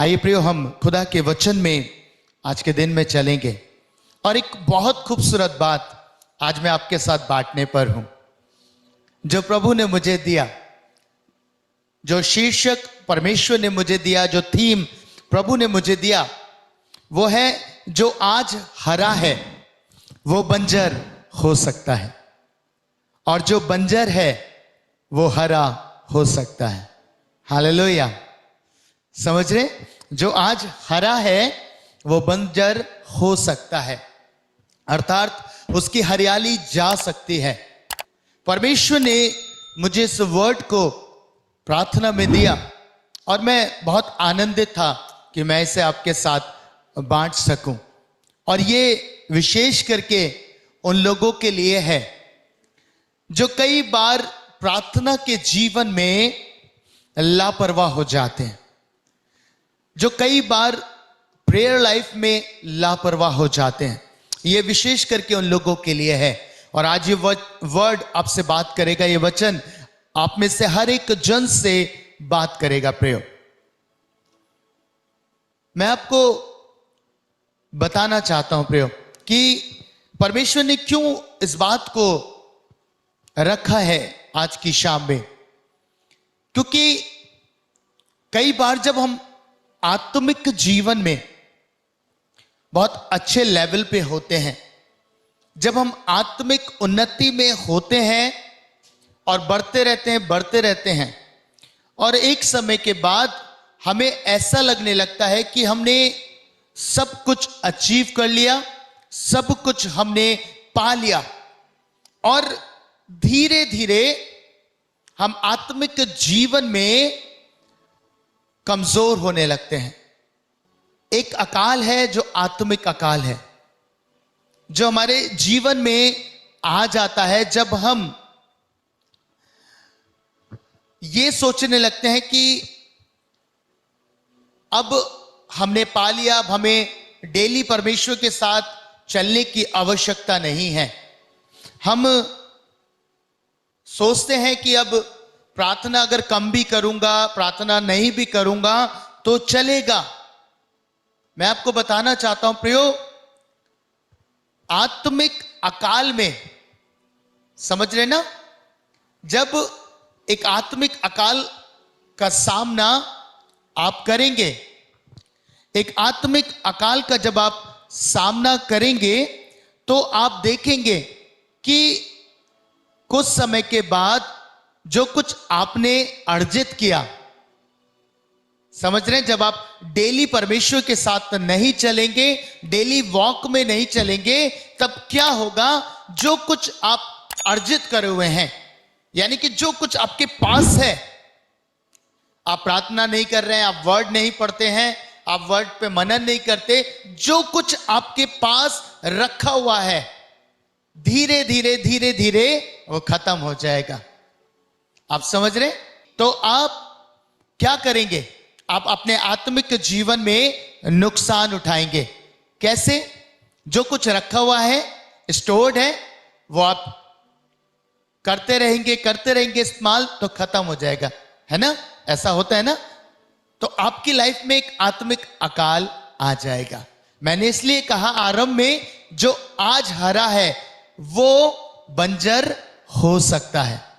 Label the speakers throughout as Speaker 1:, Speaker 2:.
Speaker 1: आइए प्रियो, हम खुदा के वचन में आज के दिन में चलेंगे और एक बहुत खूबसूरत बात आज मैं आपके साथ बांटने पर हूं, जो प्रभु ने मुझे दिया, जो शीर्षक परमेश्वर ने मुझे दिया, जो थीम प्रभु ने मुझे दिया, वो है जो आज हरा है वो बंजर हो सकता है और जो बंजर है वो हरा हो सकता है। हालेलुया। समझ रहे? जो आज हरा है वो बंजर हो सकता है, अर्थात उसकी हरियाली जा सकती है। परमेश्वर ने मुझे इस वर्ड को प्रार्थना में दिया और मैं बहुत आनंदित था कि मैं इसे आपके साथ बांट सकूं। और ये विशेष करके उन लोगों के लिए है जो कई बार प्रार्थना के जीवन में लापरवाह हो जाते हैं, जो कई बार प्रेयर लाइफ में लापरवाह हो जाते हैं। ये विशेष करके उन लोगों के लिए है। और आज ये वर्ड आपसे बात करेगा, ये वचन आप में से हर एक जन से बात करेगा। प्रियो, मैं आपको बताना चाहता हूं प्रियो कि परमेश्वर ने क्यों इस बात को रखा है आज की शाम में। क्योंकि कई बार जब हम आत्मिक जीवन में बहुत अच्छे लेवल पे होते हैं, जब हम आत्मिक उन्नति में होते हैं और बढ़ते रहते हैं और एक समय के बाद हमें ऐसा लगने लगता है कि हमने सब कुछ अचीव कर लिया, सब कुछ हमने पा लिया, और धीरे धीरे हम आत्मिक जीवन में कमजोर होने लगते हैं। एक अकाल है जो आत्मिक अकाल है, जो हमारे जीवन में आ जाता है जब हम ये सोचने लगते हैं कि अब हमने पा लिया, अब हमें डेली परमेश्वर के साथ चलने की आवश्यकता नहीं है। हम सोचते हैं कि अब प्रार्थना अगर कम भी करूंगा, प्रार्थना नहीं भी करूंगा तो चलेगा। मैं आपको बताना चाहता हूं प्रियो, आत्मिक अकाल में, समझ रहे ना, जब एक आत्मिक अकाल का सामना आप करेंगे, एक आत्मिक अकाल का जब आप सामना करेंगे तो आप देखेंगे कि कुछ समय के बाद जो कुछ आपने अर्जित किया, समझ रहे हैं, जब आप डेली परमेश्वर के साथ नहीं चलेंगे, डेली वॉक में नहीं चलेंगे, तब क्या होगा? जो कुछ आप अर्जित करे हुए हैं, यानी कि जो कुछ आपके पास है, आप प्रार्थना नहीं कर रहे हैं, आप वर्ड नहीं पढ़ते हैं, आप वर्ड पे मनन नहीं करते, जो कुछ आपके पास रखा हुआ है धीरे धीरे वो खत्म हो जाएगा। आप समझ रहे? तो आप क्या करेंगे? आप अपने आत्मिक जीवन में नुकसान उठाएंगे। कैसे? जो कुछ रखा हुआ है, स्टोर्ड है, वो आप करते रहेंगे इस्तेमाल, तो खत्म हो जाएगा, है ना? ऐसा होता है ना? तो आपकी लाइफ में एक आत्मिक अकाल आ जाएगा। मैंने इसलिए कहा आरंभ में, जो आज हरा है वो बंजर हो सकता है।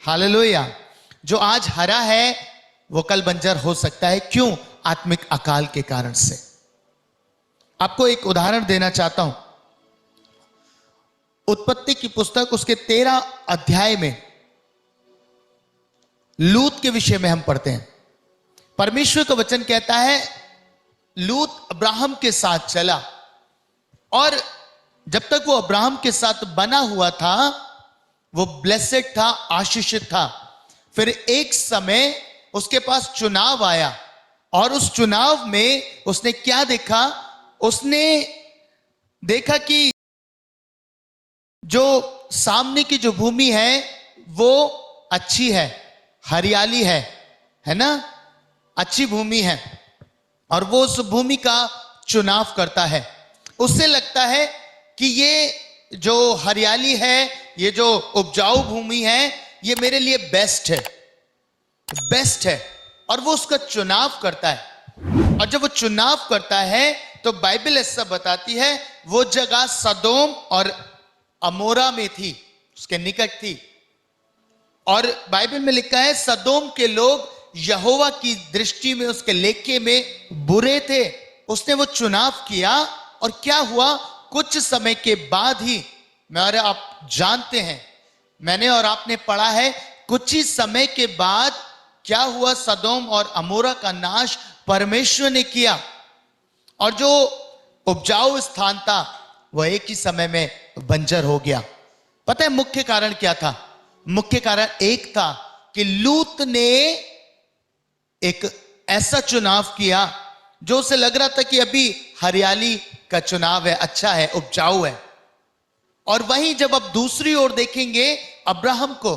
Speaker 1: हालेलुया। जो आज हरा है वो कल बंजर हो सकता है। क्यों? आत्मिक अकाल के कारण से। आपको एक उदाहरण देना चाहता हूं। उत्पत्ति की पुस्तक उसके 13 अध्याय में लूत के विषय में हम पढ़ते हैं। परमेश्वर का वचन कहता है, लूत अब्राहम के साथ चला, और जब तक वो अब्राहम के साथ बना हुआ था वो ब्लेसेड था, आशीषित था। फिर एक समय उसके पास चुनाव आया, और उस चुनाव में उसने क्या देखा? उसने देखा कि जो सामने की जो भूमि है वो अच्छी है, हरियाली है ना, अच्छी भूमि है, और वो उस भूमि का चुनाव करता है। उससे लगता है कि ये जो हरियाली है, ये जो उपजाऊ भूमि है, ये मेरे लिए बेस्ट है, और वो उसका चुनाव करता है। और जब वो चुनाव करता है तो बाइबल ऐसा बताती है वो जगह सदोम और अमोरा में थी, उसके निकट थी। और बाइबल में लिखा है सदोम के लोग यहोवा की दृष्टि में, उसके लेखे में बुरे थे। उसने वो चुनाव किया और क्या हुआ, कुछ समय के बाद ही, मैं और आप जानते हैं, मैंने और आपने पढ़ा है, कुछ ही समय के बाद क्या हुआ, सदोम और अमोरा का नाश परमेश्वर ने किया। और जो उपजाऊ स्थान था वह एक ही समय में बंजर हो गया। पता है मुख्य कारण क्या था? मुख्य कारण एक था कि लूत ने एक ऐसा चुनाव किया जो उसे लग रहा था कि अभी हरियाली का चुनाव है, अच्छा है, उपजाऊ है। और वहीं जब अब दूसरी ओर देखेंगे अब्राहम को,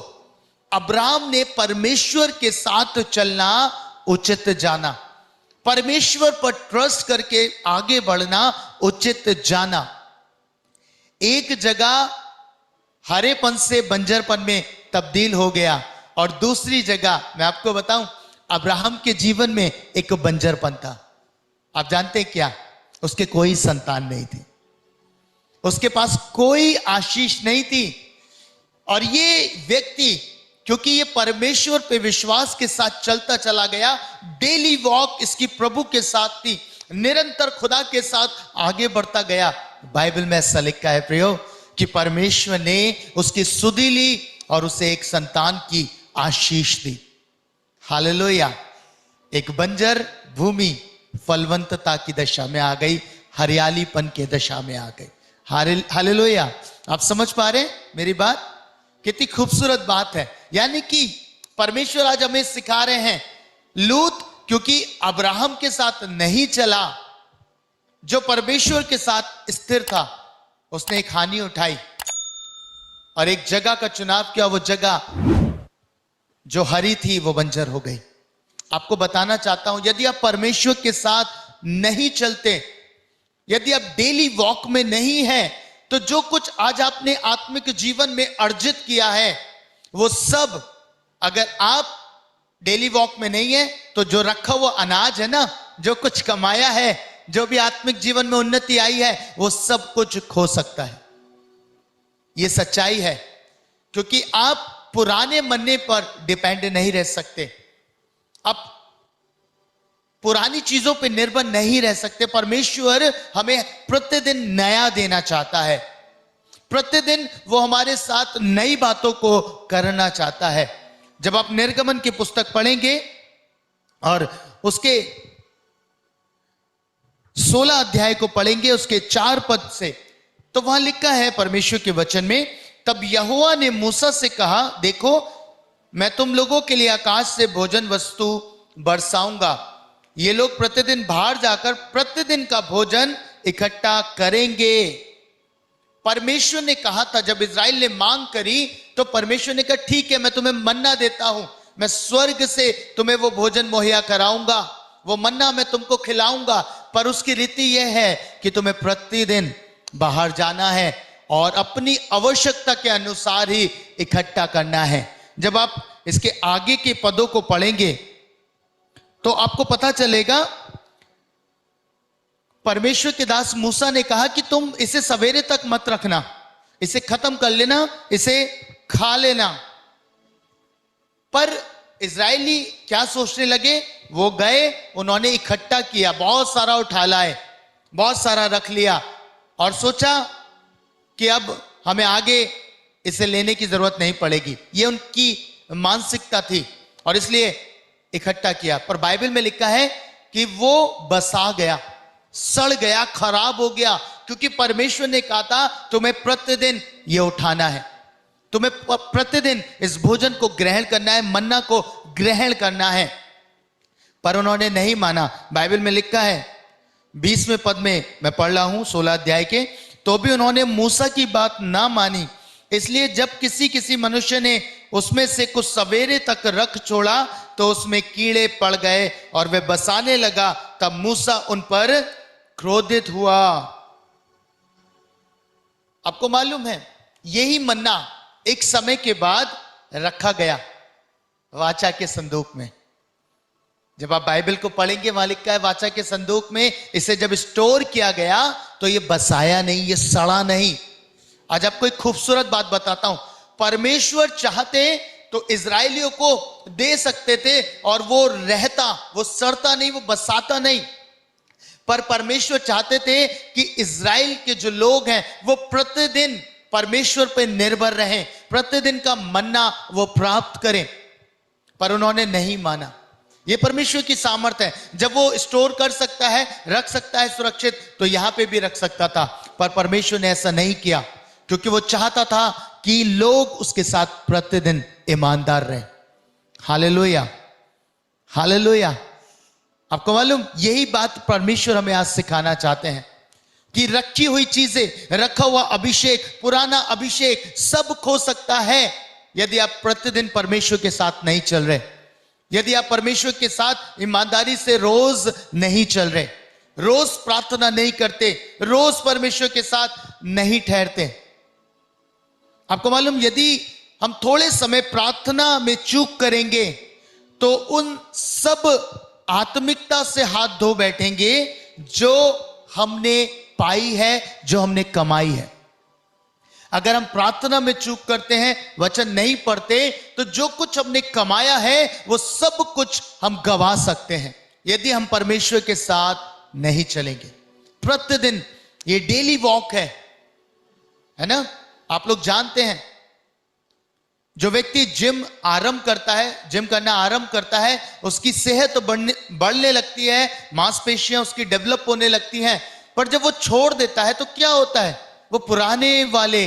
Speaker 1: अब्राहम ने परमेश्वर के साथ चलना उचित जाना, परमेश्वर पर ट्रस्ट करके आगे बढ़ना उचित जाना। एक जगह हरेपन से बंजरपन में तब्दील हो गया और दूसरी जगह मैं आपको बताऊं, अब्राहम के जीवन में एक बंजरपन था। आप जानते हैं क्या? उसके कोई संतान नहीं थी, उसके पास कोई आशीष नहीं थी। और ये व्यक्ति, क्योंकि ये परमेश्वर पे विश्वास के साथ चलता चला गया, डेली वॉक इसकी प्रभु के साथ थी, निरंतर खुदा के साथ आगे बढ़ता गया। बाइबल में ऐसा लिखा है प्रियो कि परमेश्वर ने उसकी सुधि ली और उसे एक संतान की आशीष दी। हालेलुया। एक बंजर भूमि फलवंतता की दशा में आ गई, हरियालीपन के दशा में आ गई। हालेलुया। आप समझ पा रहे हैं मेरी बात? कितनी खूबसूरत बात है। यानी कि परमेश्वर आज हमें सिखा रहे हैं, लूत क्योंकि अब्राहम के साथ नहीं चला, जो परमेश्वर के साथ स्थिर था, उसने एक हानि उठाई और एक जगह का चुनाव किया। वो जगह जो हरी थी वो बंजर हो गई। आपको बताना चाहता हूं, यदि आप परमेश्वर के साथ नहीं चलते, यदि आप डेली वॉक में नहीं हैं, तो जो कुछ आज आपने आत्मिक जीवन में अर्जित किया है वो सब, अगर आप डेली वॉक में नहीं है तो जो रखा वो अनाज है ना, जो कुछ कमाया है, जो भी आत्मिक जीवन में उन्नति आई है, वो सब कुछ खो सकता है। ये सच्चाई है, क्योंकि आप पुराने मन्ने पर डिपेंड नहीं रह सकते, आप पुरानी चीजों पर निर्भर नहीं रह सकते। परमेश्वर हमें प्रतिदिन नया देना चाहता है, प्रतिदिन वो हमारे साथ नई बातों को करना चाहता है। जब आप निर्गमन की पुस्तक पढ़ेंगे और उसके 16 अध्याय को पढ़ेंगे, उसके 4 पद से, तो वहां लिखा है परमेश्वर के वचन में, तब यहोवा ने मूसा से कहा, देखो मैं तुम लोगों के लिए आकाश से भोजन वस्तु बरसाऊंगा, ये लोग प्रतिदिन बाहर जाकर प्रतिदिन का भोजन इकट्ठा करेंगे। परमेश्वर ने कहा था, जब इज़राइल ने मांग करी तो परमेश्वर ने कहा ठीक है, मैं तुम्हें मन्ना देता हूं, मैं स्वर्ग से तुम्हें वो भोजन मुहैया कराऊंगा, वो मन्ना मैं तुमको खिलाऊंगा, पर उसकी रीति यह है कि तुम्हें प्रतिदिन बाहर जाना है और अपनी आवश्यकता के अनुसार ही इकट्ठा करना है। जब आप इसके आगे के पदों को पढ़ेंगे तो आपको पता चलेगा, परमेश्वर के दास मूसा ने कहा कि तुम इसे सवेरे तक मत रखना, इसे खत्म कर लेना, इसे खा लेना। पर इजरायली क्या सोचने लगे, वो गए, उन्होंने इकट्ठा किया, बहुत सारा उठा लाए, बहुत सारा रख लिया और सोचा कि अब हमें आगे इसे लेने की जरूरत नहीं पड़ेगी। ये उनकी मानसिकता थी और इसलिए इकट्ठा किया। पर बाइबल में लिखा है कि वो बसा गया, सड़ गया, खराब हो गया, क्योंकि परमेश्वर ने कहा था तुम्हें प्रतिदिन ये उठाना है, तुम्हें प्रतिदिन इस भोजन को ग्रहण करना है, मन्ना को ग्रहण करना है। पर उन्होंने नहीं माना। बाइबल में लिखा है 20वें पद में, मैं पढ़ रहा हूं 16 अध्याय के, तो भी उन्होंने मूसा की बात ना मानी, इसलिए जब किसी किसी मनुष्य ने उसमें से कुछ सवेरे तक रख छोड़ा तो उसमें कीड़े पड़ गए और वे बसाने लगा, तब मूसा उन पर क्रोधित हुआ। आपको मालूम है, यही मन्ना एक समय के बाद रखा गया वाचा के संदूक में। जब आप बाइबल को पढ़ेंगे, वहां लिखा है वाचा के संदूक में इसे जब स्टोर किया गया तो ये बसाया नहीं, ये सड़ा नहीं। आज आपको एक खूबसूरत बात बताता हूं, परमेश्वर चाहते तो इजरायलियों को दे सकते थे और वो रहता, वो सड़ता नहीं, वो बसाता नहीं। पर परमेश्वर चाहते थे कि इजराइल के जो लोग हैं वो प्रतिदिन परमेश्वर पर निर्भर रहें, प्रतिदिन का मन्ना वो प्राप्त करें, पर उन्होंने नहीं माना। ये परमेश्वर की सामर्थ्य है, जब वो स्टोर कर सकता है, रख सकता है सुरक्षित, तो यहां पे भी रख सकता था, पर परमेश्वर ने ऐसा नहीं किया, क्योंकि वो चाहता था कि लोग उसके साथ प्रतिदिन ईमानदार रहें। Hallelujah, hallelujah. आपको मालूम, यही बात परमेश्वर हमें आज सिखाना चाहते हैं कि रखी हुई चीजें, रखा हुआ अभिषेक, पुराना अभिषेक सब खो सकता है यदि आप प्रतिदिन परमेश्वर के साथ नहीं चल रहे, यदि आप परमेश्वर के साथ ईमानदारी से रोज नहीं चल रहे, रोज प्रार्थना नहीं करते, रोज परमेश्वर के साथ नहीं ठहरते। आपको मालूम, यदि हम थोड़े समय प्रार्थना में चूक करेंगे तो उन सब आत्मिकता से हाथ धो बैठेंगे जो हमने पाई है, जो हमने कमाई है। अगर हम प्रार्थना में चूक करते हैं, वचन नहीं पढ़ते, तो जो कुछ हमने कमाया है वो सब कुछ हम गवा सकते हैं यदि हम परमेश्वर के साथ नहीं चलेंगे। प्रतिदिन ये डेली वॉक है ना। आप लोग जानते हैं, जो व्यक्ति जिम आरंभ करता है, जिम करना आरंभ करता है, उसकी सेहत तो बढ़ने लगती है, मांसपेशियां उसकी डेवलप होने लगती हैं, पर जब वो छोड़ देता है तो क्या होता है, वो पुराने वाले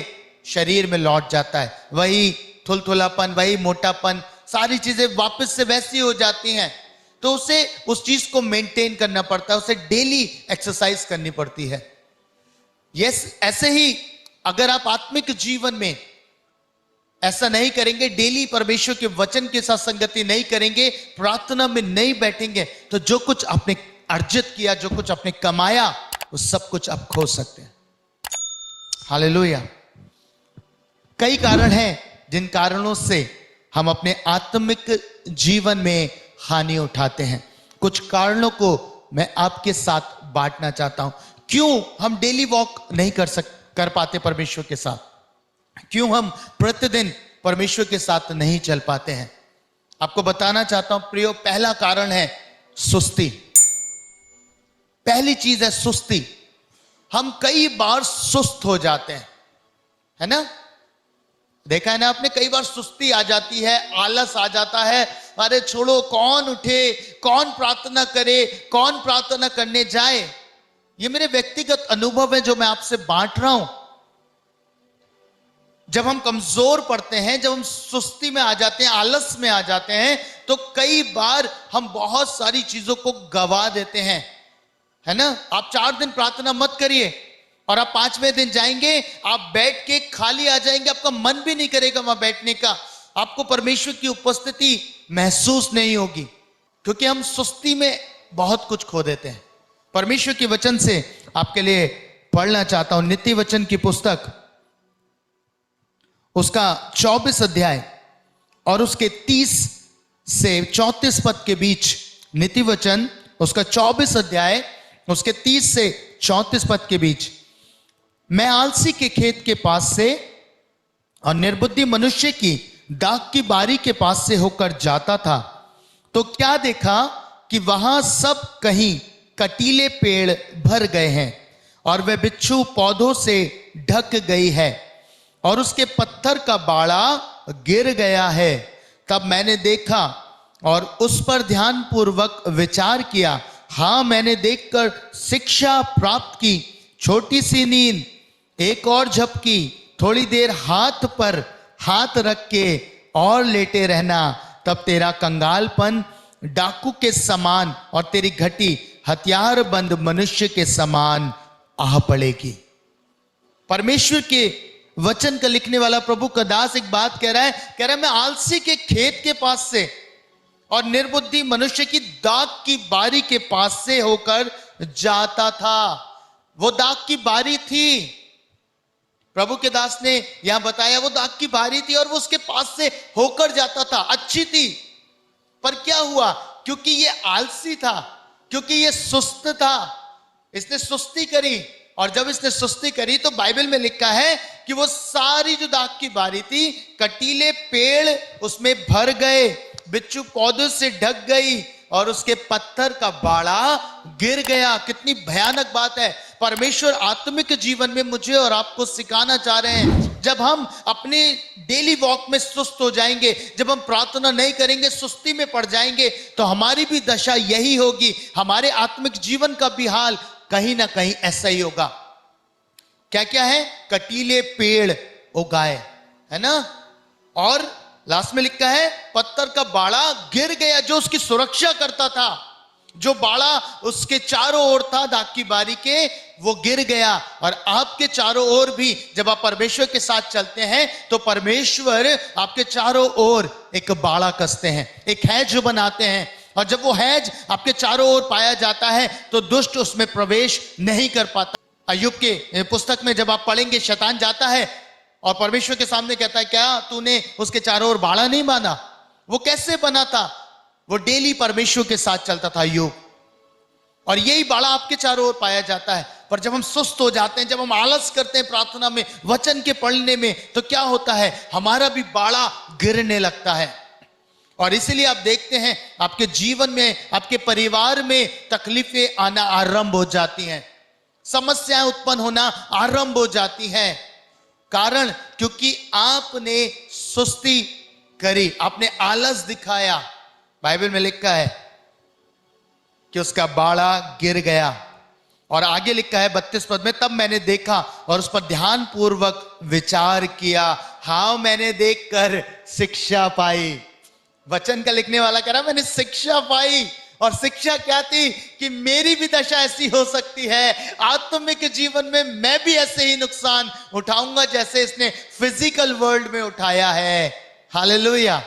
Speaker 1: शरीर में लौट जाता है, वही थुलथुलापन, वही मोटापन, सारी चीजें वापस से वैसी हो जाती हैं। तो उसे उस चीज को मेंटेन करना पड़ता है, उसे डेली एक्सरसाइज करनी पड़ती है। यस, ऐसे ही अगर आप आत्मिक जीवन में ऐसा नहीं करेंगे, डेली परमेश्वर के वचन के साथ संगति नहीं करेंगे, प्रार्थना में नहीं बैठेंगे, तो जो कुछ आपने अर्जित किया, जो कुछ आपने कमाया, वो सब कुछ आप खो सकते हैं। हालेलुया। कई कारण हैं जिन कारणों से हम अपने आत्मिक जीवन में हानि उठाते हैं। कुछ कारणों को मैं आपके साथ बांटना चाहता हूं। क्यों हम डेली वॉक नहीं कर पाते परमेश्वर के साथ, क्यों हम प्रतिदिन परमेश्वर के साथ नहीं चल पाते हैं। आपको बताना चाहता हूं प्रियो, पहला कारण है सुस्ती। पहली चीज है सुस्ती। हम कई बार सुस्त हो जाते हैं, है ना। देखा है ना आपने, कई बार सुस्ती आ जाती है, आलस आ जाता है, अरे छोड़ो, कौन उठे, कौन प्रार्थना करे, कौन प्रार्थना करने जाए। ये मेरे व्यक्तिगत अनुभव है जो मैं आपसे बांट रहा हूं। जब हम कमजोर पड़ते हैं, जब हम सुस्ती में आ जाते हैं, आलस में आ जाते हैं, तो कई बार हम बहुत सारी चीजों को गवा देते हैं, है ना। आप 4 दिन प्रार्थना मत करिए और आप 5वें दिन जाएंगे, आप बैठ के खाली आ जाएंगे, आपका मन भी नहीं करेगा वहां बैठने का, आपको परमेश्वर की उपस्थिति महसूस नहीं होगी, क्योंकि हम सुस्ती में बहुत कुछ खो देते हैं। परमेश्वर के वचन से आपके लिए पढ़ना चाहता हूं, नीति वचन की पुस्तक, उसका 24 अध्याय और उसके 30 से 34 पद के बीच। नीति वचन उसका 24 अध्याय, उसके 30 से 34 पद के बीच। मैं आलसी के खेत के पास से और निर्बुद्धि मनुष्य की दाख की बारी के पास से होकर जाता था, तो क्या देखा कि वहां सब कहीं कटीले पेड़ भर गए हैं और वह बिच्छू पौधों से ढक गई है और उसके पत्थर का बाड़ा गिर गया है। तब मैंने देखा और उस पर ध्यानपूर्वक विचार किया। हां, मैंने देखकर शिक्षा प्राप्त की। छोटी सी नींद, एक और झपकी, थोड़ी देर हाथ पर हाथ रख के और लेटे रहना, तब तेरा कंगालपन डाकू के समान और तेरी घटी हथियारबंद मनुष्य के समान आ पड़ेगी। परमेश्वर के वचन का लिखने वाला प्रभु का दास एक बात कह रहा है, मैं आलसी के खेत के पास से और निर्बुद्धि मनुष्य की दाख की बारी के पास से होकर जाता था। वो दाख की बारी थी, प्रभु के दास ने यहां बताया, वो दाख की बारी थी और वो उसके पास से होकर जाता था। अच्छी थी, पर क्या हुआ क्योंकि ये आलसी था, क्योंकि ये सुस्त था, इसने सुस्ती करी। और जब इसने सुस्ती करी तो बाइबल में लिखा है कि वो सारी जो दाख की बारी थी, कटीले पेड़ उसमें भर गए, बिच्छू पौधों से ढक गई और उसके पत्थर का बाड़ा गिर गया। कितनी भयानक बात है। परमेश्वर आत्मिक जीवन में मुझे और आपको सिखाना चाह रहे हैं, जब हम अपने डेली वॉक में सुस्त हो जाएंगे, जब हम प्रार्थना नहीं करेंगे, सुस्ती में पड़ जाएंगे, तो हमारी भी दशा यही होगी। हमारे आत्मिक जीवन का भी हाल कहीं ना कहीं ऐसा ही होगा। क्या क्या है? कटीले पेड़ उगाए, है ना, और लास्ट में लिखा है पत्थर का बाड़ा गिर गया, जो उसकी सुरक्षा करता था, जो बाड़ा उसके चारों ओर था दाख की बारी के, वो गिर गया। और आपके चारों ओर भी जब आप परमेश्वर के साथ चलते हैं तो परमेश्वर आपके चारों ओर एक बाड़ा कसते हैं, एक हैज बनाते हैं। और जब वो हैज आपके चारों ओर पाया जाता है तो दुष्ट उसमें प्रवेश नहीं कर पाता। अय्यूब के पुस्तक में जब आप पढ़ेंगे, शैतान जाता है और परमेश्वर के सामने कहता है, क्या तूने उसके चारों ओर बाड़ा नहीं बांधा? वो कैसे बना था? वो डेली परमेश्वर के साथ चलता था अय्यूब, और यही बाड़ा आपके चारों ओर पाया जाता है। पर जब हम सुस्त हो जाते हैं, जब हम आलस करते हैं प्रार्थना में, वचन के पढ़ने में, तो क्या होता है? हमारा भी बाड़ा गिरने लगता है। और इसीलिए आप देखते हैं आपके जीवन में, आपके परिवार में तकलीफें आना आरंभ हो जाती हैं, समस्याएं उत्पन्न होना आरंभ हो जाती हैं। कारण क्योंकि आपने सुस्ती करी, आपने आलस दिखाया। बाइबल में लिखा है कि उसका बाड़ा गिर गया। और आगे लिखा है 32 पद में, तब मैंने देखा और उस पर ध्यान पूर्वक विचार किया, हाँ मैंने देखकर शिक्षा पाई। वचन का लिखने वाला कह रहा, मैंने शिक्षा पाई। और शिक्षा क्या थी? कि मेरी भी दशा ऐसी हो सकती है, आत्मिक जीवन में मैं भी ऐसे ही नुकसान उठाऊंगा जैसे इसने फिजिकल वर्ल्ड में उठाया है। हालेलुया।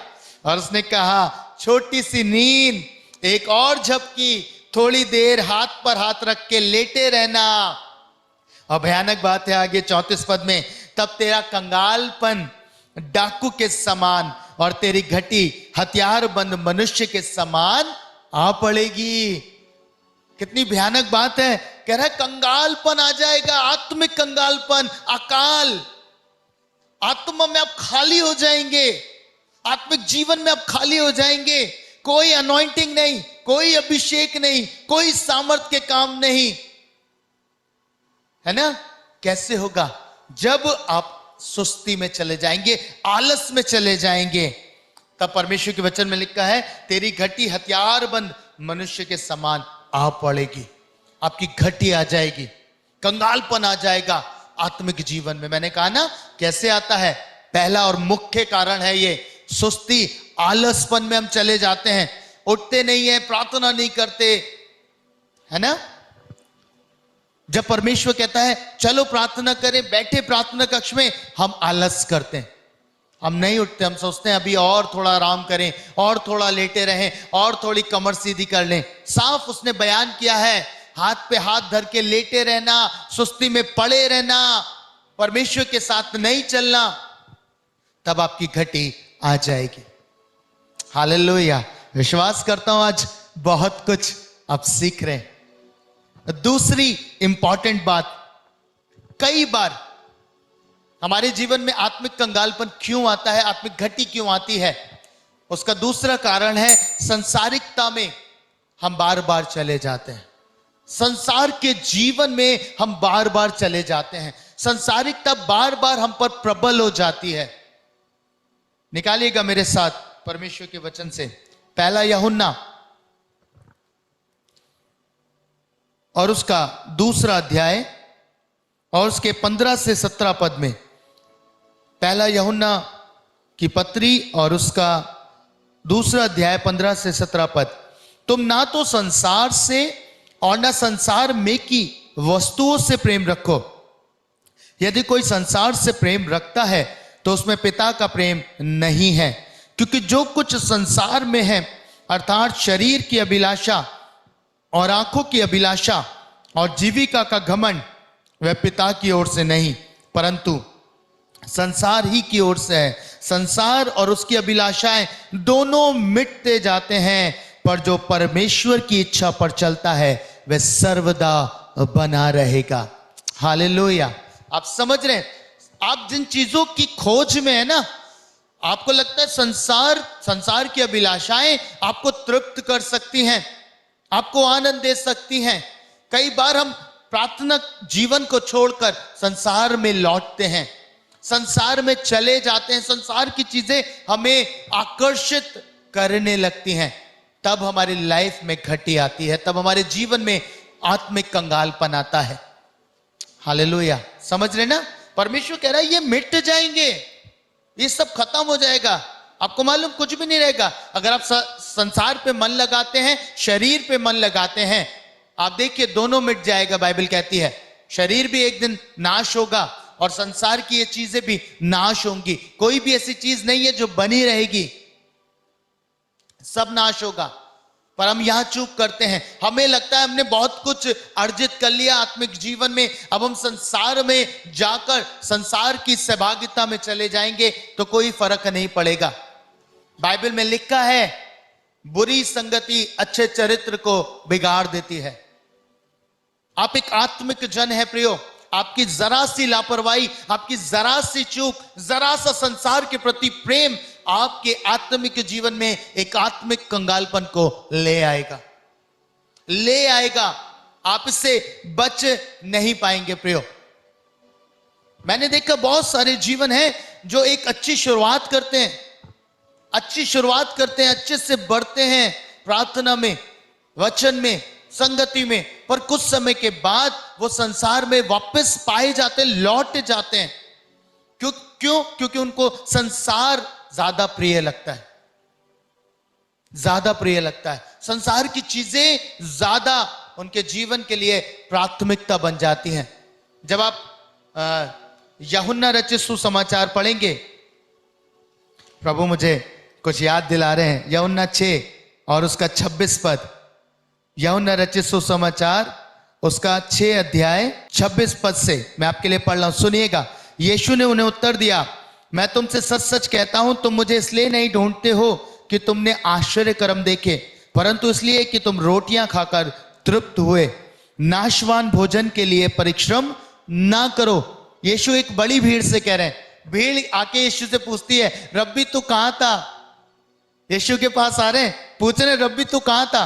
Speaker 1: और उसने कहा, छोटी सी नींद, एक और झपकी, थोड़ी देर हाथ पर हाथ रख के लेटे रहना। और भयानक बात है आगे 34 पद में, तब तेरा कंगालपन डाकू के समान और तेरी घटी हथियारबंद मनुष्य के समान आ पड़ेगी। कितनी भयानक बात है। कह रहा है कंगालपन आ जाएगा, आत्मिक कंगालपन, अकाल। आत्मा में आप खाली हो जाएंगे, आत्मिक जीवन में आप खाली हो जाएंगे। कोई अनॉइंटिंग नहीं, कोई अभिषेक नहीं, कोई सामर्थ के काम नहीं, है ना। कैसे होगा? जब आप सुस्ती में चले जाएंगे, आलस में चले जाएंगे। तब परमेश्वर के वचन में लिखा है, तेरी घटी हथियारबंद मनुष्य के समान आ पड़ेगी। आपकी घटी आ जाएगी, कंगालपन आ जाएगा आत्मिक जीवन में। मैंने कहा ना कैसे आता है। पहला और मुख्य कारण है ये सुस्ती, आलसपन में हम चले जाते हैं, उठते नहीं है, प्रार्थना नहीं करते, है ना। जब परमेश्वर कहता है चलो प्रार्थना करें, बैठे प्रार्थना कक्ष में, हम आलस करते हैं, हम नहीं उठते। हम सोचते हैं अभी और थोड़ा आराम करें, और थोड़ा लेटे रहें, और थोड़ी कमर सीधी कर लें। साफ उसने बयान किया है, हाथ पे हाथ धर के लेटे रहना, सुस्ती में पड़े रहना, परमेश्वर के साथ नहीं चलना, तब आपकी घटी आ जाएगी। हालेलुया। विश्वास करता हूं आज बहुत कुछ आप सीख रहे हैं। दूसरी इंपॉर्टेंट बात, कई बार हमारे जीवन में आत्मिक कंगालपन क्यों आता है, आत्मिक घटी क्यों आती है, उसका दूसरा कारण है संसारिकता में हम बार बार चले जाते हैं। संसार के जीवन में हम बार बार चले जाते हैं, संसारिकता बार बार हम पर प्रबल हो जाती है। निकालिएगा मेरे साथ परमेश्वर के वचन से पहला यूहन्ना और उसका दूसरा अध्याय और उसके 15 से 17 पद में। पहला यूहन्ना की पत्री और उसका दूसरा अध्याय 15 से 17 पद। तुम ना तो संसार से और ना संसार में की वस्तुओं से प्रेम रखो। यदि कोई संसार से प्रेम रखता है तो उसमें पिता का प्रेम नहीं है, क्योंकि जो कुछ संसार में है, अर्थात शरीर की अभिलाषा और आंखों की अभिलाषा और जीविका का घमंड, वह पिता की ओर से नहीं परंतु संसार ही की ओर से है। संसार और उसकी अभिलाषाएं दोनों मिटते जाते हैं, पर जो परमेश्वर की इच्छा पर चलता है वह सर्वदा बना रहेगा। हालेलुया। आप समझ रहे हैं? आप जिन चीजों की खोज में है ना, आपको लगता है संसार की अभिलाषाएं आपको तृप्त कर सकती हैं, आपको आनंद दे सकती हैं। कई बार हम प्रार्थना जीवन को छोड़कर संसार में लौटते हैं, संसार में चले जाते हैं, संसार की चीजें हमें आकर्षित करने लगती हैं। तब हमारी लाइफ में घटी आती है, तब हमारे जीवन में आत्मिक कंगालपन आता है। हालेलुया। समझ रहे ना? परमेश्वर कह रहा है ये मिट जाएंगे, ये सब खत्म हो जाएगा। आपको मालूम कुछ भी नहीं रहेगा अगर आप संसार पे मन लगाते हैं, शरीर पे मन लगाते हैं। आप देखिए दोनों मिट जाएगा। बाइबल कहती है शरीर भी एक दिन नाश होगा और संसार की ये चीजें भी नाश होंगी। कोई भी ऐसी चीज नहीं है जो बनी रहेगी, सब नाश होगा। पर हम यहां चूक करते हैं। हमें लगता है हमने बहुत कुछ अर्जित कर लिया आत्मिक जीवन में, अब हम संसार में जाकर संसार की सहभागिता में चले जाएंगे तो कोई फर्क नहीं पड़ेगा। बाइबल में लिखा है बुरी संगति अच्छे चरित्र को बिगाड़ देती है। आप एक आत्मिक जन है प्रियो, आपकी जरा सी लापरवाही, आपकी जरा सी चूक, जरा सा संसार के प्रति प्रेम आपके आत्मिक जीवन में एक आत्मिक कंगालपन को ले आएगा, ले आएगा। आप इससे बच नहीं पाएंगे प्रियो। मैंने देखा बहुत सारे जीवन हैं जो एक अच्छी शुरुआत करते हैं, अच्छी शुरुआत करते हैं, अच्छे से बढ़ते हैं प्रार्थना में, वचन में, संगति में, पर कुछ समय के बाद वो संसार में वापस पाए जाते हैं, लौट जाते हैं। क्यों? क्योंकि उनको संसार ज्यादा प्रिय लगता है, ज्यादा प्रिय लगता है। संसार की चीजें ज्यादा उनके जीवन के लिए प्राथमिकता बन जाती हैं। जब आप यूहन्ना रचित सुसमाचार पढ़ेंगे, प्रभु मुझे कुछ याद दिला रहे हैं, यूहन्ना 6 और उसका 26 पद। यूहन्ना रचित सुसमाचार उसका 6 अध्याय 26 पद से मैं आपके लिए पढ़ रहा हूं, सुनिएगा। यीशु ने उन्हें उत्तर दिया, मैं तुमसे सच सच कहता हूं, तुम मुझे इसलिए नहीं ढूंढते हो कि तुमने आश्चर्य कर्म देखे, परंतु इसलिए कि तुम रोटियां खाकर तृप्त हुए। नाशवान भोजन के लिए परिश्रम ना करो। यीशु एक बड़ी भीड़ से कह रहे हैं। भीड़ आके यीशु से पूछती है, रब्बी तू कहां था? यीशु के पास आ रहे हैं, पूछ रहे रब्बी तू कहां था?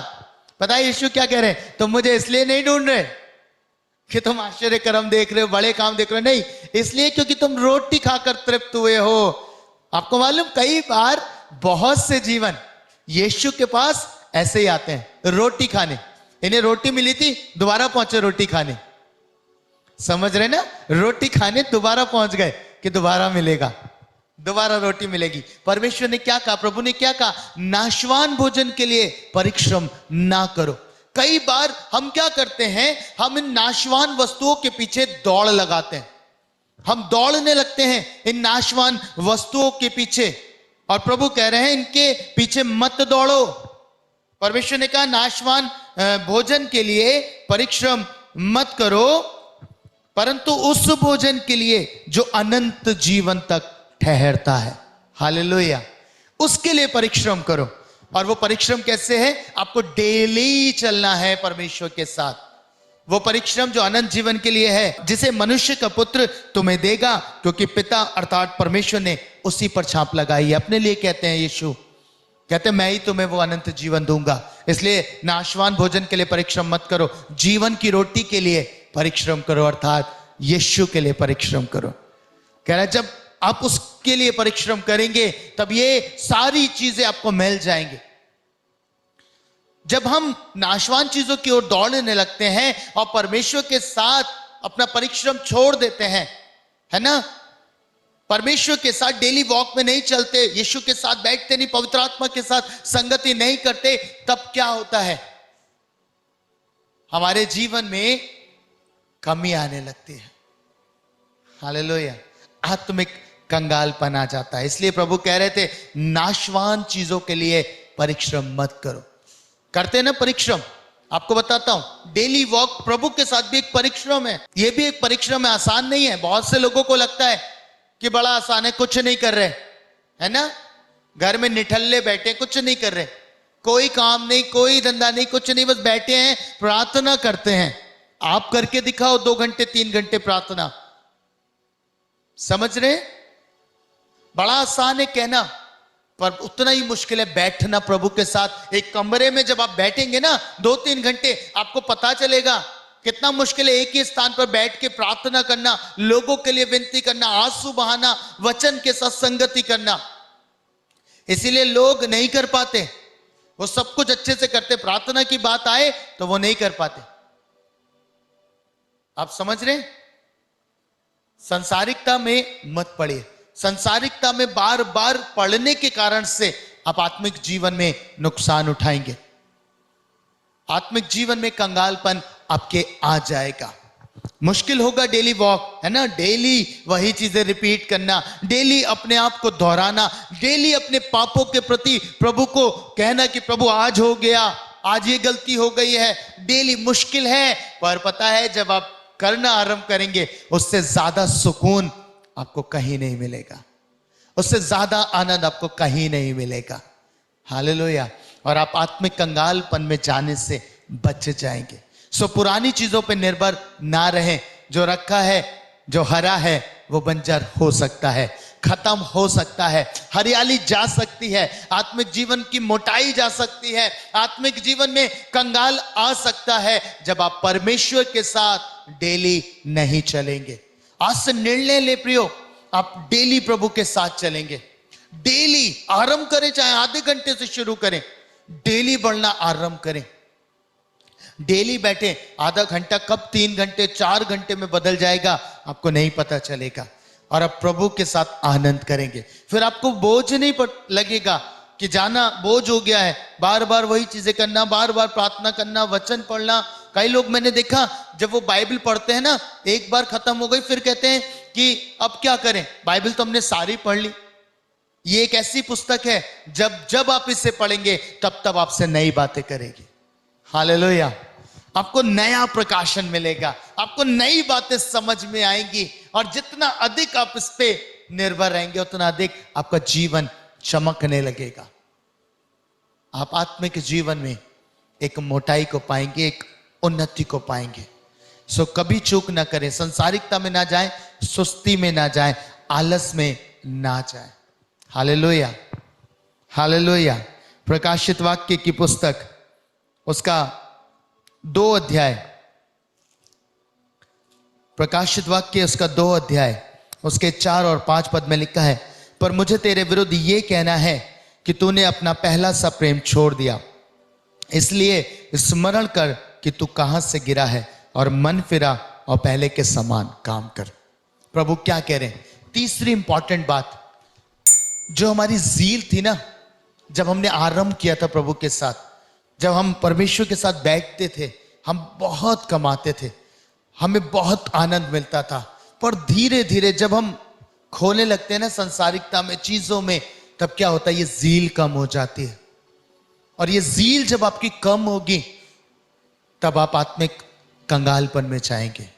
Speaker 1: पता है यीशु क्या कह रहे हैं? तुम मुझे इसलिए नहीं ढूंढ रहे कि तुम आश्चर्य कर्म देख रहे हो, बड़े काम देख रहे हो, नहीं, इसलिए क्योंकि तुम रोटी खाकर तृप्त हुए हो। आपको मालूम कई बार बहुत से जीवन यीशु के पास ऐसे ही आते हैं रोटी खाने। इन्हें रोटी मिली थी, दोबारा पहुंचे रोटी खाने। समझ रहे ना? रोटी खाने दोबारा पहुंच गए कि दोबारा मिलेगा, दोबारा रोटी मिलेगी। परमेश्वर ने क्या कहा? प्रभु ने क्या कहा? नाशवान भोजन के लिए परिश्रम ना करो। कई बार हम क्या करते हैं? हम इन नाशवान वस्तुओं के पीछे दौड़ लगाते हैं, हम दौड़ने लगते हैं इन नाशवान वस्तुओं के पीछे, और प्रभु कह रहे हैं इनके पीछे मत दौड़ो। परमेश्वर ने कहा नाशवान भोजन के लिए परिश्रम मत करो, परंतु उस भोजन के लिए जो अनंत जीवन तक ठहरता है। हालेलुया। उसके लिए परिश्रम करो। और वो परिश्रम कैसे है? आपको डेली चलना है परमेश्वर के साथ। वो परिश्रम जो अनंत जीवन के लिए है, जिसे मनुष्य का पुत्र तुम्हें देगा, क्योंकि पिता अर्थात परमेश्वर ने उसी पर छाप लगाई है। अपने लिए कहते हैं यीशु, कहते हैं मैं ही तुम्हें वो अनंत जीवन दूंगा। इसलिए नाशवान भोजन के लिए परिश्रम मत करो, जीवन की रोटी के लिए परिश्रम करो, अर्थात यीशु के लिए परिश्रम करो। कह रहा है जब आप उसके लिए परिश्रम करेंगे तब ये सारी चीजें आपको मिल जाएंगी। जब हम नाशवान चीजों की ओर दौड़ने लगते हैं और परमेश्वर के साथ अपना परिश्रम छोड़ देते हैं, है ना, परमेश्वर के साथ डेली वॉक में नहीं चलते, यीशु के साथ बैठते नहीं, पवित्र आत्मा के साथ संगति नहीं करते, तब क्या होता है? हमारे जीवन में कमी आने लगती है। हालेलुया। आत्मिक कंगालपन आ जाता है। इसलिए प्रभु कह रहे थे नाशवान चीजों के लिए परिश्रम मत करो। करते हैं ना परिश्रम? आपको बताता हूं, डेली वॉक प्रभु के साथ भी एक परिश्रम है। यह भी एक परिश्रम है, आसान नहीं है। बहुत से लोगों को लगता है कि बड़ा आसान है, कुछ नहीं कर रहे, है ना, घर में निठल्ले बैठे कुछ नहीं कर रहे। कोई काम नहीं, कोई धंधा नहीं, कुछ नहीं, बस बैठे हैं प्रार्थना करते हैं। आप करके दिखाओ 2 घंटे 3 घंटे प्रार्थना। समझ रहे? बड़ा आसान है कहना, पर उतना ही मुश्किल है बैठना प्रभु के साथ। एक कमरे में जब आप बैठेंगे ना 2-3 घंटे, आपको पता चलेगा कितना मुश्किल है एक ही स्थान पर बैठ के प्रार्थना करना, लोगों के लिए विनती करना, आंसू बहाना, वचन के साथ संगति करना। इसीलिए लोग नहीं कर पाते। वो सब कुछ अच्छे से करते, प्रार्थना की बात आए तो वो नहीं कर पाते। आप समझ रहे? संसारिकता में मत पड़िए। संसारिकता में बार बार पढ़ने के कारण से आप आत्मिक जीवन में नुकसान उठाएंगे। आत्मिक जीवन में कंगालपन आपके आ जाएगा। मुश्किल होगा डेली वॉक, है ना, डेली वही चीजें रिपीट करना, डेली अपने आप को दोहराना, डेली अपने पापों के प्रति प्रभु को कहना कि प्रभु आज हो गया, आज ये गलती हो गई है। डेली मुश्किल है, पर पता है जब आप करना आरंभ करेंगे उससे ज्यादा सुकून आपको कहीं नहीं मिलेगा, उससे ज्यादा आनंद आपको कहीं नहीं मिलेगा। हालेलुया। और आप आत्मिक कंगालपन में जाने से बच जाएंगे। सो पुरानी चीजों पे निर्भर ना रहें। जो रखा है, जो हरा है, वो बंजर हो सकता है, खत्म हो सकता है, हरियाली जा सकती है, आत्मिक जीवन की मोटाई जा सकती है, आत्मिक जीवन में कंगाल आ सकता है जब आप परमेश्वर के साथ डेली नहीं चलेंगे। आज से निर्णय ले प्रियो, आप डेली प्रभु के साथ चलेंगे। डेली आरंभ करें, चाहे आधे घंटे से शुरू करें, डेली बढ़ना आरंभ करें। डेली बैठे, आधा घंटा कब 3 घंटे 4 घंटे में बदल जाएगा आपको नहीं पता चलेगा। और अब प्रभु के साथ आनंद करेंगे, फिर आपको बोझ नहीं लगेगा कि जाना बोझ हो गया है, बार बार वही चीजें करना, बार बार प्रार्थना करना, वचन पढ़ना। कई लोग मैंने देखा जब वो बाइबल पढ़ते हैं ना, एक बार खत्म हो गई फिर कहते हैं कि अब क्या करें, बाइबल तो हमने सारी पढ़ ली। ये एक ऐसी पुस्तक है जब जब आप इसे पढ़ेंगे तब तब आपसे नई बातें करेगी। हालेलुया। आपको नया प्रकाशन मिलेगा, आपको नई बातें समझ में आएंगी, और जितना अधिक आप इस पे निर्भर रहेंगे उतना अधिक आपका जीवन चमकने लगेगा। आप आत्मिक जीवन में एक मोटाई को पाएंगे, एक उन्नति को पाएंगे। सो कभी चूक ना करें, संसारिकता में ना जाएं, सुस्ती में ना जाएं, आलस में ना जाएं। Hallelujah, hallelujah. प्रकाशित वाक्य की पुस्तक उसका 2 अध्याय, प्रकाशित वाक्य उसका 2 अध्याय उसके 4 और 5 पद में लिखा है, पर मुझे तेरे विरुद्ध ये कहना है कि तूने अपना पहला सा प्रेम छोड़ दिया। इसलिए स्मरण कर कि तू कहां से गिरा है और मन फिरा और पहले के समान काम कर। प्रभु क्या कह रहे हैं? तीसरी इंपॉर्टेंट बात, जो हमारी जील थी ना, जब हमने आरंभ किया था प्रभु के साथ, जब हम परमेश्वर के साथ बैठते थे, हम बहुत कमाते थे, हमें बहुत आनंद मिलता था। पर धीरे धीरे जब हम खोने लगते हैं ना संसारिकता में, चीजों में, तब क्या होता है, ये जील कम हो जाती है। और ये जील जब आपकी कम होगी तब आप आत्मिक कंगालपन में जाएंगे।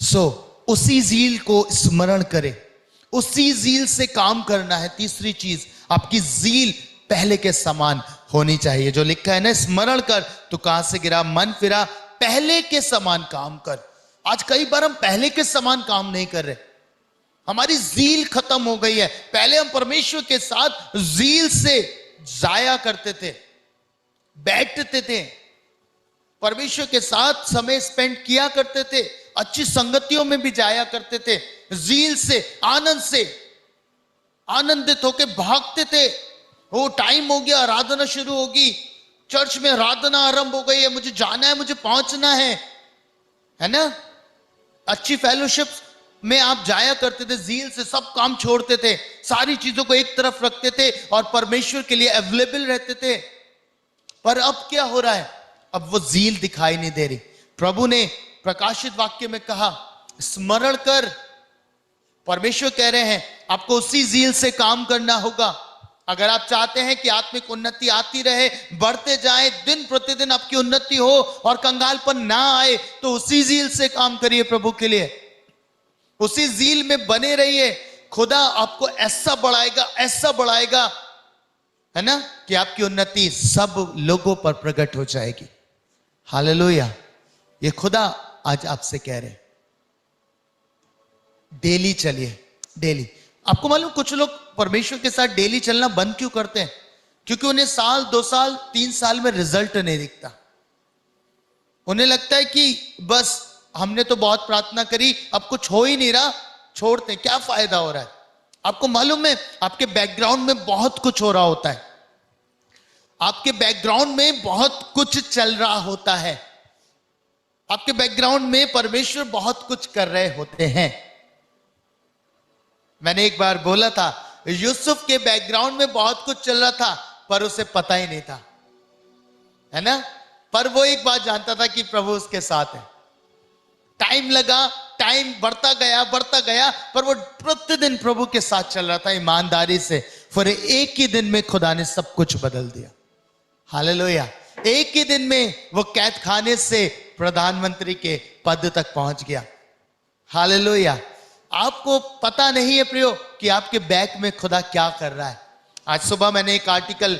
Speaker 1: सो उसी जील को स्मरण करें, उसी जील से काम करना है। तीसरी चीज, आपकी जील पहले के समान होनी चाहिए। जो लिखा है ना, स्मरण कर तू कहां से गिरा, मन फिरा, पहले के समान काम कर। आज कई बार हम पहले के समान काम नहीं कर रहे, हमारी जील खत्म हो गई है। पहले हम परमेश्वर के साथ जील से जाया करते थे, बैठते थे, परमेश्वर के साथ समय स्पेंड किया करते थे, अच्छी संगतियों में भी जाया करते थे, जील से, आनंद से, आनंदित होके भागते थे। वो टाइम हो गया, आराधना शुरू होगी, चर्च में आराधना आरंभ हो गई है, मुझे जाना है, मुझे पहुंचना है ना। अच्छी फेलोशिप में आप जाया करते थे, जील से सब काम छोड़ते थे, सारी चीजों को एक तरफ रखते थे और परमेश्वर के लिए अवेलेबल रहते थे। पर अब क्या हो रहा है? अब वो जील दिखाई नहीं दे रही। प्रभु ने प्रकाशित वाक्य में कहा, स्मरण कर। परमेश्वर कह रहे हैं आपको उसी जील से काम करना होगा। अगर आप चाहते हैं कि आत्मिक उन्नति आती रहे, बढ़ते जाए, दिन प्रतिदिन आपकी उन्नति हो और कंगालपन ना आए, तो उसी जील से काम करिए प्रभु के लिए, उसी जील में बने रहिए। खुदा आपको ऐसा बढ़ाएगा, ऐसा बढ़ाएगा, है ना, कि आपकी उन्नति सब लोगों पर प्रकट हो जाएगी। हालेलुया। ये खुदा आज आपसे कह रहे, डेली चलिए, डेली। आपको मालूम कुछ लोग परमेश्वर के साथ डेली चलना बंद क्यों करते हैं? क्योंकि उन्हें साल, 2 साल, 3 साल में रिजल्ट नहीं दिखता। उन्हें लगता है कि बस हमने तो बहुत प्रार्थना करी, अब कुछ हो ही नहीं रहा, छोड़ते, क्या फायदा हो रहा है। आपको मालूम है आपके बैकग्राउंड में बहुत कुछ हो रहा होता है, आपके बैकग्राउंड में बहुत कुछ चल रहा होता है, आपके बैकग्राउंड में परमेश्वर बहुत कुछ कर रहे होते हैं। मैंने एक बार बोला था, यूसुफ के बैकग्राउंड में बहुत कुछ चल रहा था पर उसे पता ही नहीं था, है ना। पर वो एक बात जानता था कि प्रभु उसके साथ है। टाइम लगा, टाइम बढ़ता गया, पर वो प्रतिदिन प्रभु के साथ चल रहा था ईमानदारी से। फिर एक ही दिन में खुदा ने सब कुछ बदल दिया। हालेलुया। एक ही दिन में वो कैद खाने से प्रधानमंत्री के पद तक पहुंच गया। हालेलुया। आपको पता नहीं है प्रियो कि आपके बैक में खुदा क्या कर रहा है। आज सुबह मैंने एक आर्टिकल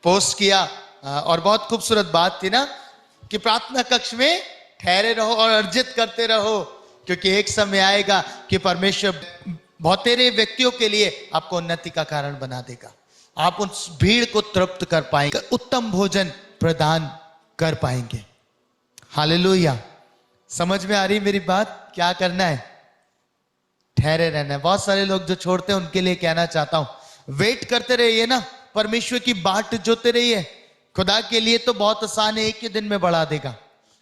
Speaker 1: पोस्ट किया और बहुत खूबसूरत बात थी ना, कि प्रार्थना कक्ष में ठहरे रहो और अर्जित करते रहो, क्योंकि एक समय आएगा कि परमेश्वर बहुतेरे व्यक्तियों के लिए आपको उन्नति का कारण बना देगा। आप उस भीड़ को तृप्त कर पाएंगे, उत्तम भोजन प्रदान कर पाएंगे। हालेलुया। समझ में आ रही मेरी बात? क्या करना है? ठहरे रहना है। बहुत सारे लोग जो छोड़ते हैं उनके लिए कहना चाहता हूं, वेट करते रहिए ना, परमेश्वर की बाट जोते रहिए। खुदा के लिए तो बहुत आसान है, एक ही दिन में बढ़ा देगा,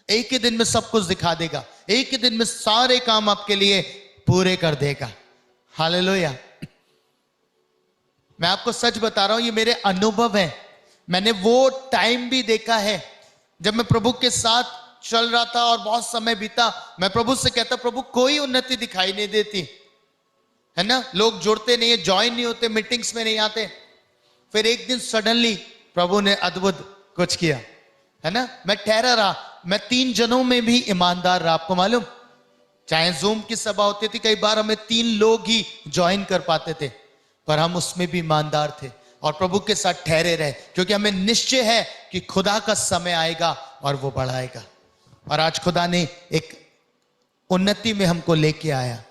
Speaker 1: एक ही दिन में सब कुछ दिखा देगा, एक ही दिन में सारे काम आपके लिए पूरे कर देगा। हालेलुया। मैं आपको सच बता रहा हूं, ये मेरे अनुभव है। मैंने वो टाइम भी देखा है जब मैं प्रभु के साथ चल रहा था और बहुत समय बीता, मैं प्रभु से कहता, प्रभु कोई उन्नति दिखाई नहीं देती, है ना, लोग जुड़ते नहीं है, ज्वाइन नहीं होते, मीटिंग्स में नहीं आते। फिर एक दिन सडनली प्रभु ने अद्भुत कुछ किया, है ना। मैं ठहरा रहा, मैं 3 जनों में भी ईमानदार रहा। आपको मालूम, चाहे जूम की सभा होती थी, कई बार हमें 3 लोग ही ज्वाइन कर पाते थे, पर हम उसमें भी ईमानदार थे और प्रभु के साथ ठहरे रहे, क्योंकि हमें निश्चय है कि खुदा का समय आएगा और वो बढ़ाएगा। और आज खुदा ने एक उन्नति में हमको लेके आया।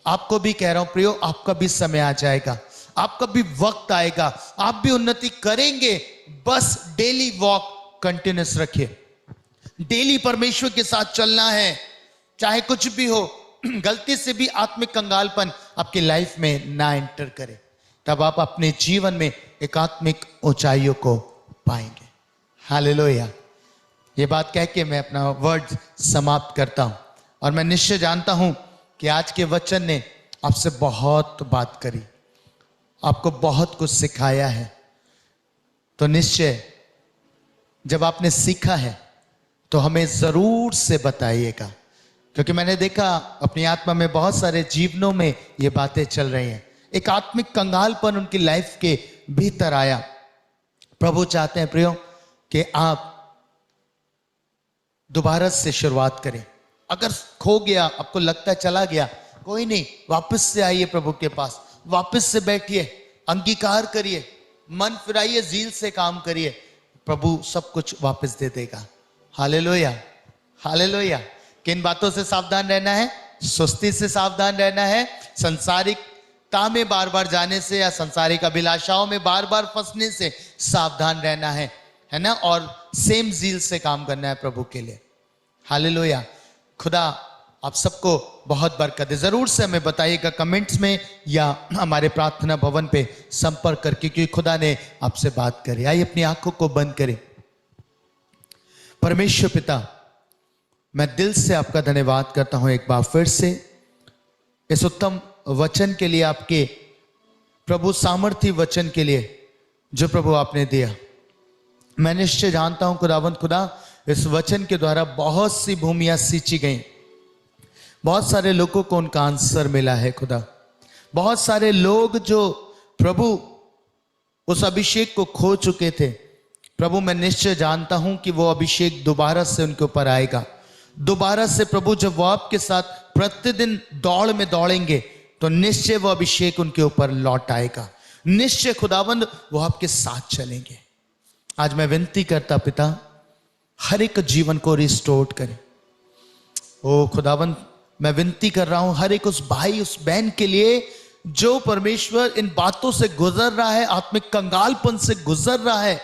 Speaker 1: आपको भी कह रहा हूं प्रियो, आपका भी समय आ जाएगा, आपका भी वक्त आएगा, आप भी उन्नति करेंगे। बस डेली वॉक कंटिन्यूस रखिए, डेली परमेश्वर के साथ चलना है, चाहे कुछ भी हो। गलती से भी आत्मिक कंगालपन आपकी लाइफ में ना एंटर करे, तब आप अपने जीवन में एक आत्मिक ऊंचाइयों को पाएंगे। हालेलुया। ये बात कह के मैं अपना वर्ड समाप्त करता हूं, और मैं निश्चय जानता हूं कि आज के वचन ने आपसे बहुत बात करी, आपको बहुत कुछ सिखाया है। तो निश्चय जब आपने सीखा है तो हमें जरूर से बताइएगा, क्योंकि मैंने देखा अपनी आत्मा में बहुत सारे जीवनों में ये बातें चल रही हैं। एक आत्मिक कंगालपन उनकी लाइफ के भीतर आया। प्रभु चाहते हैं प्रियो कि आप दोबारा से शुरुआत करें। अगर खो गया, आपको लगता है चला गया, कोई नहीं, वापस से आइए प्रभु के पास, वापस से बैठिए, अंगीकार करिए, मन फिराइए, जील से काम करिए, प्रभु सब कुछ वापस दे देगा। हालेलुया। हालेलुया। किन बातों से सावधान रहना है? सुस्ती से सावधान रहना है, संसारिकता में बार बार जाने से या संसारिक अभिलाषाओं में बार बार फंसने से सावधान रहना है ना, और सेम जील से काम करना है प्रभु के लिए। हालेलुया। खुदा आप सबको बहुत बरकत दे। जरूर से हमें बताइएगा कमेंट्स में या हमारे प्रार्थना भवन पे संपर्क करके, क्योंकि खुदा ने आपसे बात करी। आइए अपनी आंखों को बंद करें। परमेश्वर पिता, मैं दिल से आपका धन्यवाद करता हूं एक बार फिर से इस उत्तम वचन के लिए, आपके प्रभु सामर्थी वचन के लिए जो प्रभु आपने दिया। मैं निश्चय जानता हूं खुदावंद खुदा, इस वचन के द्वारा बहुत सी भूमियां सींची गई, बहुत सारे लोगों को उनका आंसर मिला है खुदा। बहुत सारे लोग जो प्रभु उस अभिषेक को खो चुके थे, प्रभु मैं निश्चय जानता हूं कि वो अभिषेक दोबारा से उनके ऊपर आएगा। दोबारा से प्रभु जब वो आपके साथ प्रतिदिन दौड़ में दौड़ेंगे तो निश्चय वो अभिषेक उनके ऊपर लौट आएगा। निश्चय खुदाबंद वो आपके साथ चलेंगे। आज मैं विनती करता पिता, हर एक जीवन को रिस्टोर करें। ओ खुदाबंद, मैं विनती कर रहा हूं हर एक उस भाई उस बहन के लिए जो परमेश्वर इन बातों से गुजर रहा है, आत्मिक कंगालपन से गुजर रहा है।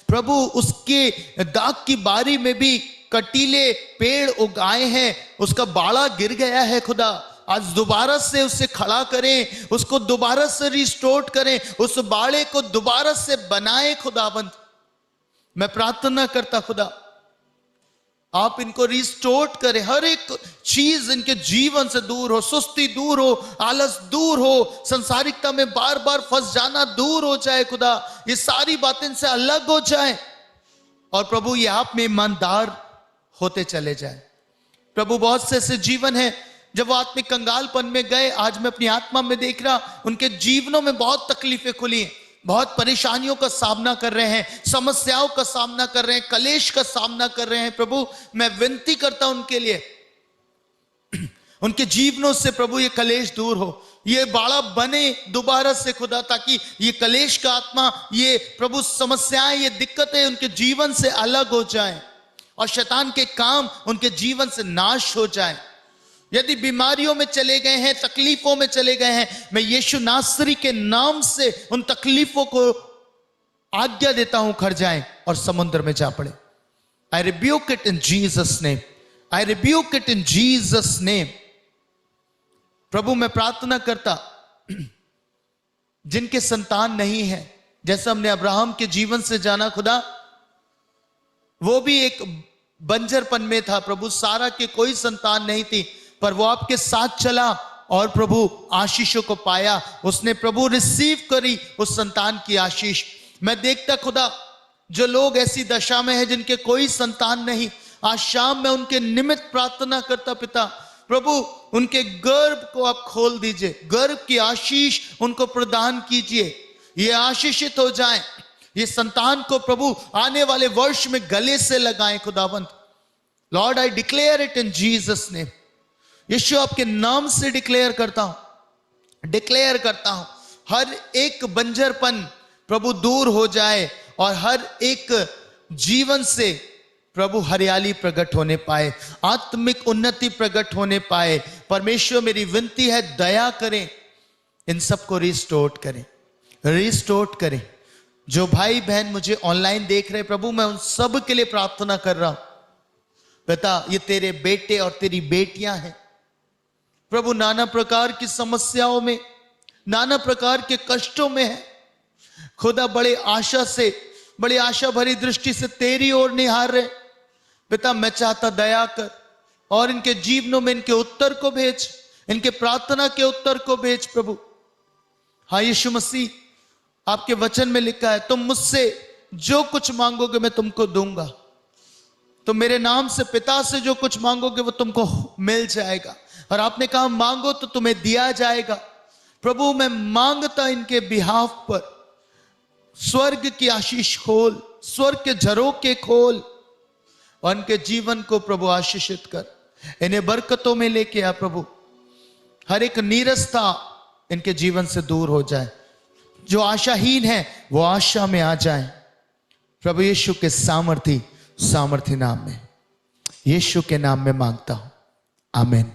Speaker 1: प्रभु, उसके दाग की बारी में भी कटीले पेड़ उगाए हैं, उसका बाड़ा गिर गया है खुदा, आज दोबारा से उसे खड़ा करें, उसको दोबारा से रिस्टोर करें, उस बाड़े को दोबारा से बनाए खुदाबंद। मैं प्रार्थना करता खुदा, आप इनको रिस्टोर करें, हर एक चीज इनके जीवन से दूर हो, सुस्ती दूर हो, आलस दूर हो, संसारिकता में बार बार फंस जाना दूर हो जाए खुदा, ये सारी बातें इनसे अलग हो जाए और प्रभु ये आप में ईमानदार होते चले जाए। प्रभु, बहुत से ऐसे जीवन है जब वो आत्मिक कंगालपन में गए, आज मैं अपनी आत्मा में देख रहा, उनके जीवनों में बहुत तकलीफें खुली हैं, बहुत परेशानियों का सामना कर रहे हैं, समस्याओं का सामना कर रहे हैं, कलेश का सामना कर रहे हैं। प्रभु, मैं विनती करता हूं उनके लिए, उनके जीवनों से प्रभु ये कलेश दूर हो, ये बाड़ा बने दोबारा से खुदा, ताकि ये कलेश का आत्मा, ये प्रभु समस्याएं, ये दिक्कतें उनके जीवन से अलग हो जाएं और शैतान के काम उनके जीवन से नाश हो जाएं। यदि बीमारियों में चले गए हैं, तकलीफों में चले गए हैं, मैं यीशु नासरी के नाम से उन तकलीफों को आज्ञा देता हूं खड़ जाएं और समुद्र में जा पड़े। I rebuke it in Jesus name, I rebuke it in Jesus name. प्रभु, मैं प्रार्थना करता जिनके संतान नहीं है, जैसा हमने अब्राहम के जीवन से जाना खुदा, वो भी एक बंजरपन में था प्रभु, सारा के कोई संतान नहीं थी, पर वो आपके साथ चला और प्रभु आशीषों को पाया, उसने प्रभु रिसीव करी उस संतान की आशीष। मैं देखता खुदा, जो लोग ऐसी दशा में हैं जिनके कोई संतान नहीं, आज शाम में उनके निमित्त प्रार्थना करता पिता, प्रभु उनके गर्भ को आप खोल दीजिए, गर्भ की आशीष उनको प्रदान कीजिए, ये आशीषित हो जाएं, ये संतान को प्रभु आने वाले वर्ष में गले से लगाएं खुदावंत। Lord, I declare it in Jesus name. यीशु, आपके नाम से डिक्लेयर करता हूं, हर एक बंजरपन प्रभु दूर हो जाए और हर एक जीवन से प्रभु हरियाली प्रकट होने पाए, आत्मिक उन्नति प्रकट होने पाए। परमेश्वर, मेरी विनती है, दया करें, इन सबको रिस्टोर करें। जो भाई बहन मुझे ऑनलाइन देख रहे हैं प्रभु, मैं उन सब के लिए प्रार्थना कर रहा हूं। पिता, ये तेरे बेटे और तेरी बेटियां हैं प्रभु, नाना प्रकार की समस्याओं में, नाना प्रकार के कष्टों में है खुदा, बड़े आशा भरी दृष्टि से तेरी ओर निहार रहे पिता। मैं चाहता दया कर और इनके जीवनों में इनके उत्तर को भेज, इनके प्रार्थना के उत्तर को भेज प्रभु। हाँ यीशु मसीह, आपके वचन में लिखा है, तुम मुझसे जो कुछ मांगोगे मैं तुमको दूंगा, तुम मेरे नाम से पिता से जो कुछ मांगोगे वो तुमको मिल जाएगा, और आपने कहा मांगो तो तुम्हें दिया जाएगा। प्रभु, मैं मांगता इनके बिहाफ पर स्वर्ग की आशीष खोल, स्वर्ग के झरोखे खोल और इनके जीवन को प्रभु आशीषित कर, इन्हें बरकतों में लेके आ प्रभु। हर एक नीरसता इनके जीवन से दूर हो जाए, जो आशाहीन है वो आशा में आ जाए प्रभु। यीशु के सामर्थी नाम में, यीशु के नाम में मांगता हूं, आमीन।